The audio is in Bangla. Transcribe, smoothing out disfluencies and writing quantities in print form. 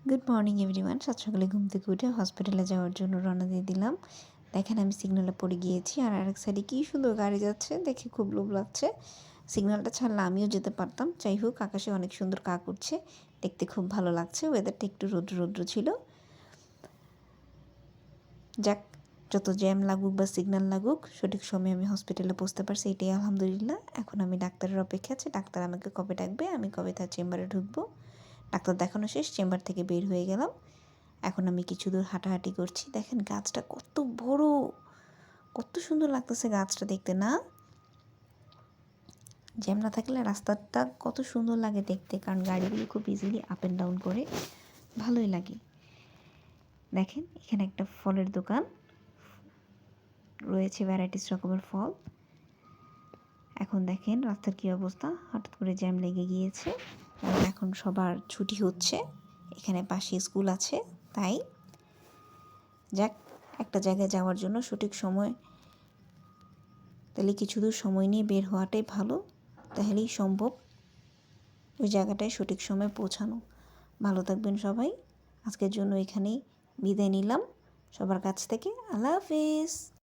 Good morning everyone. সাত সকালে ঘুম থেকে উঠে হসপিটালে যাওয়ার জন্য রওনা দিয়ে দিলাম। দেখেন আমি সিগন্যালে পড়ে গিয়েছি, আর আরেক সাইডে কী সুন্দর গাড়ি যাচ্ছে, দেখে খুব লোভ লাগছে। সিগন্যালটা ছাড়লে আমিও যেতে পারতাম। যাই হোক, আকাশে অনেক সুন্দর কাক উঠছে, দেখতে খুব ভালো লাগছে। ওয়েদারটা একটু রৌদ্র রৌদ্র ছিল। যাক, যত জ্যাম লাগুক বা সিগন্যাল লাগুক, সঠিক সময়ে আমি হসপিটালে পৌঁছতে পারছি, এটাই আলহামদুলিল্লাহ। এখন আমি ডাক্তারের অপেক্ষা আছে, ডাক্তার আমাকে কবে ডাকবে, আমি কবে তার চেম্বারে ঢুকবো। ডাক্তার দেখানো শেষ, চেম্বার থেকে বের হয়ে গেলাম। এখন আমি কিছু দূর হাঁটাহাঁটি করছি। দেখেন গাছটা কত বড়, কত সুন্দর লাগতেছে গাছটা দেখতে না? জ্যাম না থাকলে রাস্তাটা কত সুন্দর লাগে দেখতে, কারণ গাড়িগুলো খুব ইজিলি আপ অ্যান্ড ডাউন করে, ভালোই লাগে। দেখেন এখানে একটা ফলের দোকান রয়েছে, ভ্যারাইটিস রকমের ফল। এখন দেখেন রাস্তার কী অবস্থা, হঠাৎ করে জ্যাম লেগে গিয়েছে, কারণ এখন সবার ছুটি হচ্ছে। এখানে পাশে স্কুল আছে, তাই যাক, একটা জায়গায় যাওয়ার জন্য সঠিক সময়, তাহলে কিছু দূর সময় নিয়ে বের হওয়াটাই ভালো, তাহলেই সম্ভব ওই জায়গাটায় সঠিক সময়ে পৌঁছানো। ভালো থাকবেন সবাই। আজকের জন্য এখানেই বিদায় নিলাম সবার কাছ থেকে। আল্লাহ হাফেজ।